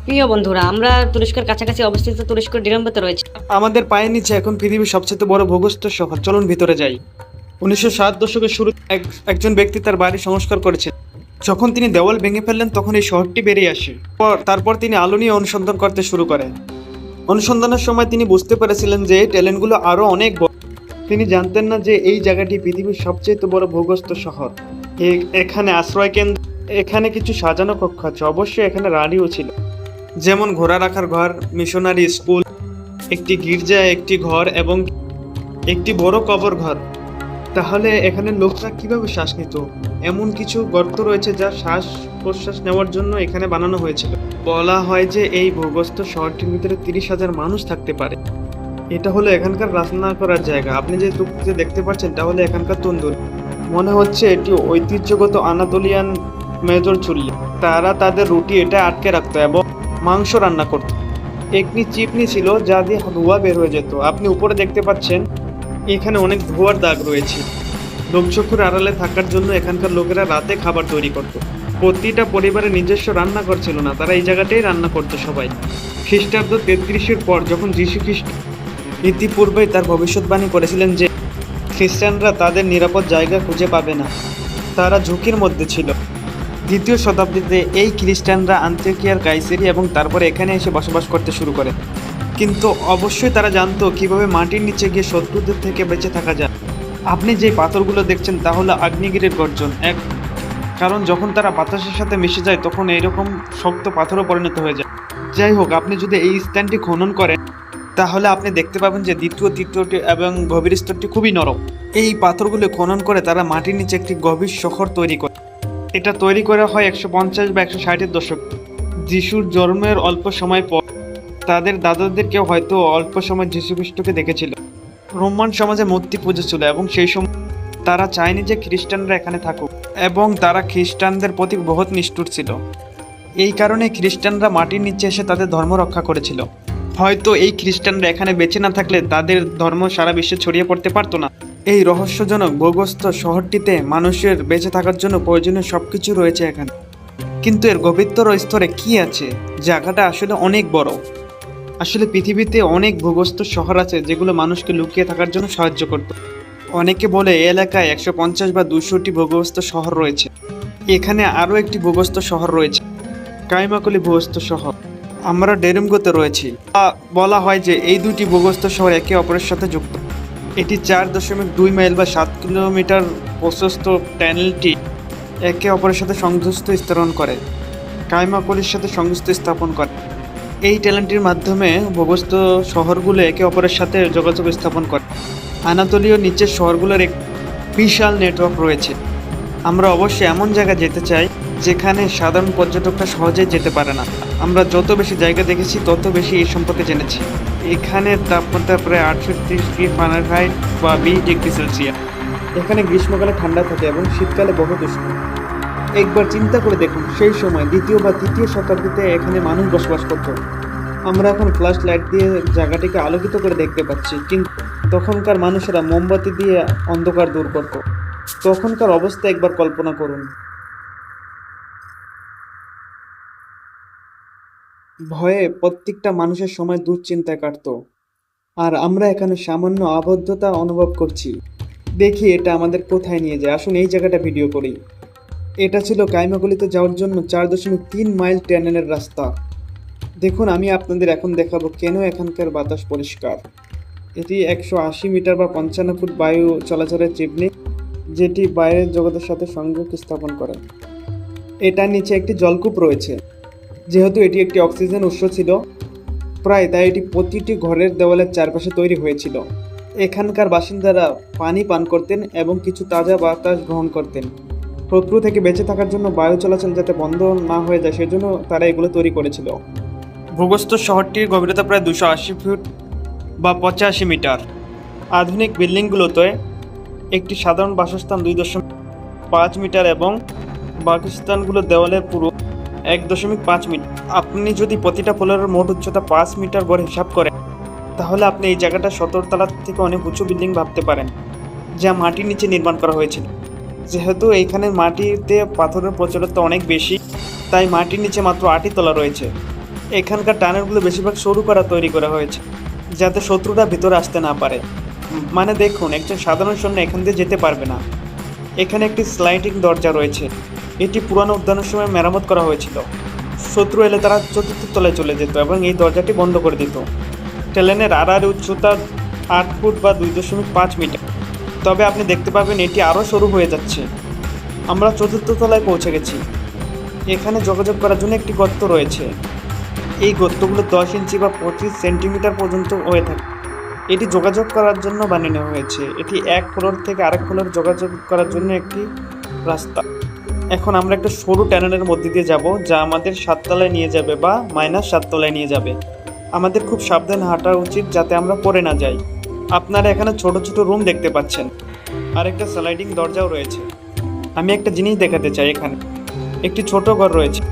প্রিয় বন্ধুরা, আমরা তুরস্কের কাছাকাছি অবস্থিত তুরস্কের ডিরাম্বাতে রয়েছে। আমাদের পায়ের নিচে এখন পৃথিবীর সবচেয়ে বড় ভূগর্ভস্থ শহর। চলুন ভিতরে যাই। 1960 দশকের শুরু একজন ব্যক্তি তার বাড়ি সংস্কার করেছিলেন। যখন তিনি দেওয়াল ভেঙে ফেললেন তখন এই শহরটি বেরিয়ে আসে। তারপর তিনি আলো নিয়ে অনুসন্ধান করতে শুরু করেন। অনুসন্ধানের সময় তিনি বুঝতে পেরেছিলেন যে ট্যালেন্টগুলো আরও অনেক বড়। তিনি জানতেন না যে এই জায়গাটি পৃথিবীর সবচেয়ে বড় ভূগর্ভস্থ শহর। এখানে আশ্রয় কেন্দ্র, এখানে কিছু সাজানো কক্ষ আছে, অবশ্যই এখানে রানিও ছিল, যেমন ঘোড়া রাখার ঘর, মিশনারি স্কুল, একটি গির্জা, একটি ঘর এবং একটি বড় কবর ঘর। তাহলে এখানে লোকরা কিভাবে শ্বাস নিত? এমন কিছু গর্ত রয়েছে যা শ্বাস প্রশ্বাস নেওয়ার জন্য এখানে বানানো হয়েছিল। বলা হয় যে এই ভূগর্ভস্থ শহরটির ভিতরে 30,000 মানুষ থাকতে পারে। এটা হলো এখানকার রান্না করার জায়গা। আপনি যে টুকতে দেখতে পাচ্ছেন তাহলে এখানকার তন্দুর। মনে হচ্ছে এটি ঐতিহ্যগত আনাতোলিয়ান মেজর চুল্লি। তারা তাদের রুটি এটা আটকে রাখতো এবং মাংস রান্না করত। একটি চিপনি ছিল যা দিয়ে ধোঁয়া বের হয়ে যেত। আপনি উপরে দেখতে পাচ্ছেন এখানে অনেক ধোঁয়ার দাগ রয়েছে। লোকচক্ষুর আড়ালে থাকার জন্য এখানকার লোকেরা রাতে খাবার তৈরি করত। প্রতিটা পরিবারের নিজস্ব রান্নাঘর ছিল না, তারা এই জায়গাটাই রান্না করতো সবাই। খ্রিস্টাব্দ 33-এর পর যখন যীশু খ্রিস্ট ইতিপূর্বেই তার ভবিষ্যৎবাণী করেছিলেন যে খ্রিস্টানরা তাদের নিরাপদ জায়গা খুঁজে পাবে না, তারা ঝুঁকির মধ্যে ছিল। দ্বিতীয় শতাব্দীতে এই খ্রিস্টানরা আন্তিওকিয়ার কাইসেরি এবং তারপরে এখানে এসে বসবাস করতে শুরু করে। কিন্তু অবশ্যই তারা জানতো কিভাবে মাটির নিচে গিয়ে শত্রুদের থেকে বেঁচে থাকা যায়। আপনি যে পাথরগুলো দেখছেন তা হলো আগ্নেয়গিরির গর্জন। কারণ যখন তারা বাতাসের সাথে মিশে যায় তখন এইরকম শক্ত পাথরও পরিণত হয়ে যায়। যাই হোক, আপনি যদি এই স্থানটি খনন করেন তাহলে আপনি দেখতে পাবেন যে দ্বিতীয় তৃতীয়টি এবং গভীর স্তরটি খুবই নরম। এই পাথরগুলো খনন করে তারা মাটির নিচে একটি গভীর শহর তৈরি করে। এটা তৈরি করা হয় 150 বা 160-এর দশক। যিশুর জন্মের অল্প সময় পর তাদের দাদাদের কেউ হয়তো অল্প সময় যীশু খ্রিস্টকে দেখেছিল। রোমান সমাজে মূর্তি পুজো ছিল এবং সেই সময় তারা চায়নি যে খ্রিস্টানরা এখানে থাকুক, এবং তারা খ্রিস্টানদের প্রতি বহুত নিষ্ঠুর ছিল। এই কারণে খ্রিস্টানরা মাটির নিচে এসে তাদের ধর্ম রক্ষা করেছিল। হয়তো এই খ্রিস্টানরা এখানে বেঁচে না থাকলে তাদের ধর্ম সারা বিশ্বে ছড়িয়ে পড়তে পারতো না। এই রহস্যজনক ভূগর্ভস্থ শহরটিতে মানুষের বেঁচে থাকার জন্য প্রয়োজনীয় সবকিছু রয়েছে এখানে। কিন্তু এর গভীরতর স্তরে কি আছে? জায়গাটা আসলে অনেক বড়। আসলে পৃথিবীতে অনেক ভূগর্ভস্থ শহর আছে যেগুলো মানুষকে লুকিয়ে থাকার জন্য সাহায্য করত। অনেকে বলে এই এলাকায় 150 বা 200টি ভূগর্ভস্থ শহর রয়েছে। এখানে আরও একটি ভূগর্ভস্থ শহর রয়েছে, কাইমাকলি ভূগর্ভস্থ শহর। আমরা ডেরুমগোতে রয়েছি। বলা হয় যে এই দুটি ভূগর্ভস্থ শহর একে অপরের সাথে যুক্ত। এটি 4.2 মাইল বা 7 কিলোমিটার প্রশস্ত টানেলটি একে অপরের সাথে সংযুক্ত স্থাপন করে, কাইমাকলির সাথে সংযুক্ত স্থাপন করে। এই ট্যালেন্টের মাধ্যমে ভূগর্ভস্থ শহরগুলো একে অপরের সাথে যোগাযোগ স্থাপন করে। আনাতোলীয় নিচের শহরগুলোর এক বিশাল নেটওয়ার্ক রয়েছে। আমরা অবশ্যই এমন জায়গায় যেতে চাই যেখানে সাধারণ পর্যটকরা সহজেই যেতে পারে না। আমরা যত বেশি জায়গা দেখেছি তত বেশি এই সম্পর্কে জেনেছি। এখানের তাপমাত্রা প্রায় 68 ডিগ্রি ফারেনহাইট বা 20 ডিগ্রি সেলসিয়াস। এখানে গ্রীষ্মকালে ঠান্ডা থাকে এবং শীতকালে বহুত উষ্ণ। একবার চিন্তা করে দেখুন, সেই সময় দ্বিতীয় বা তৃতীয় শতাব্দীতে এখানে মানুষ বসবাস করত। আমরা এখন ফ্ল্যাশ লাইট দিয়ে জায়গাটিকে আলোকিত করে দেখতে পাচ্ছি, কিন্তু তখনকার মানুষেরা মোমবাতি দিয়ে অন্ধকার দূর করত। তখনকার অবস্থা একবার কল্পনা করুন। ভয়ে প্রত্যেকটা মানুষের সময় দুশ্চিন্তায় কাটতো, আর আমরা এখানে সামান্য আবদ্ধতা অনুভব করছি। দেখি এটা আমাদের কোথায় নিয়ে যায়। আসুন এই জায়গাটা ভিডিও করি। এটা ছিল কাইমাকলিতে যাওয়ার জন্য 4.3 মাইল টানেলের রাস্তা। দেখুন, আমি আপনাদের এখন দেখাবো কেন এখানকার বাতাস পরিষ্কার। এটি 180 মিটার বা 55 ফুট বায়ু চলাচলের চিমনি, যেটি বাইরের জগতের সাথে সংযোগ স্থাপন করে। এটার নিচে একটি জলকূপ রয়েছে। যেহেতু এটি একটি অক্সিজেন উৎস ছিল প্রায়, তাই এটি প্রতিটি ঘরের দেওয়ালের চারপাশে তৈরি হয়েছিল। এখানকার বাসিন্দারা পানি পান করতেন এবং কিছু তাজা বাতাস গ্রহণ করতেন। শত্রু থেকে বেঁচে থাকার জন্য বায়ু চলাচল যাতে বন্ধ না হয়ে যায় সেজন্য তারা এগুলো তৈরি করেছিল। ভূগর্ভস্থ শহরটির গভীরতা প্রায় 280 ফুট বা 85 মিটার। আধুনিক বিল্ডিংগুলোতে একটি সাধারণ বাসস্থান 2.5 মিটার এবং বাসস্থানগুলোর দেওয়ালের পুরো 1.5 মিটার। আপনি যদি প্রতিটা ফ্লোরের মোট উচ্চতা 5 মিটার গড়ে হিসাব করেন তাহলে আপনি এই জায়গাটা 17 তলা থেকে অনেক উঁচু বিল্ডিং ভাবতে পারেন, যা মাটির নিচে নির্মাণ করা হয়েছিল। যেহেতু এইখানে মাটিতে পাথরের প্রচলনটা অনেক বেশি, তাই মাটির নিচে মাত্র 8টি তলা রয়েছে। এখানকার টানেলগুলো বেশিরভাগ সরু করা তৈরি করা হয়েছে, যাতে শত্রুরা ভিতরে আসতে না পারে। মানে দেখুন, একজন সাধারণ সৈন্য এখান দিয়ে যেতে পারবে না। এখানে একটি স্লাইডিং দরজা রয়েছে, এটি পুরানো উদ্যানের সময় মেরামত করা হয়েছিল। শত্রু এলে তারা চতুর্থ তলায় চলে যেত এবং এই দরজাটি বন্ধ করে দিত। টেলেনের আড়াআড়ি উচ্চতা 8 ফুট বা 2.5 মিটার, তবে আপনি দেখতে পাবেন এটি আরও সরু হয়ে যাচ্ছে। আমরা চতুর্থ তলায় পৌঁছে গেছি। এখানে যোগাযোগ করার জন্য একটি গর্ত রয়েছে। এই গর্তগুলো 10 ইঞ্চি বা 25 সেন্টিমিটার পর্যন্ত হয়ে থাকে। এটি যোগাযোগ করার জন্য বানানো হয়েছে। এটি এক ফ্লোর থেকে আরেক ফ্লোর যোগাযোগ করার জন্য একটি রাস্তা। এখন আমরা একটা সরু টানেলের মধ্যে দিয়ে যাব, যা আমাদের 7 তলায় নিয়ে যাবে বা -7 তলায় নিয়ে যাবে। আমাদের খুব সাবধানে হাঁটা উচিত যাতে আমরা পড়ে না যাই। আপনারা এখানে ছোট ছোট রুম দেখতে পাচ্ছেন, আর একটা স্লাইডিং দরজাও রয়েছে। আমি একটা জিনিস দেখাতে চাই, এখানে একটি ছোট ঘর রয়েছে।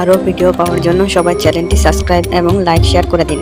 আরও ভিডিও পাওয়ার জন্য সবাই চ্যানেলটি সাবস্ক্রাইব এবং লাইক শেয়ার করে দিন।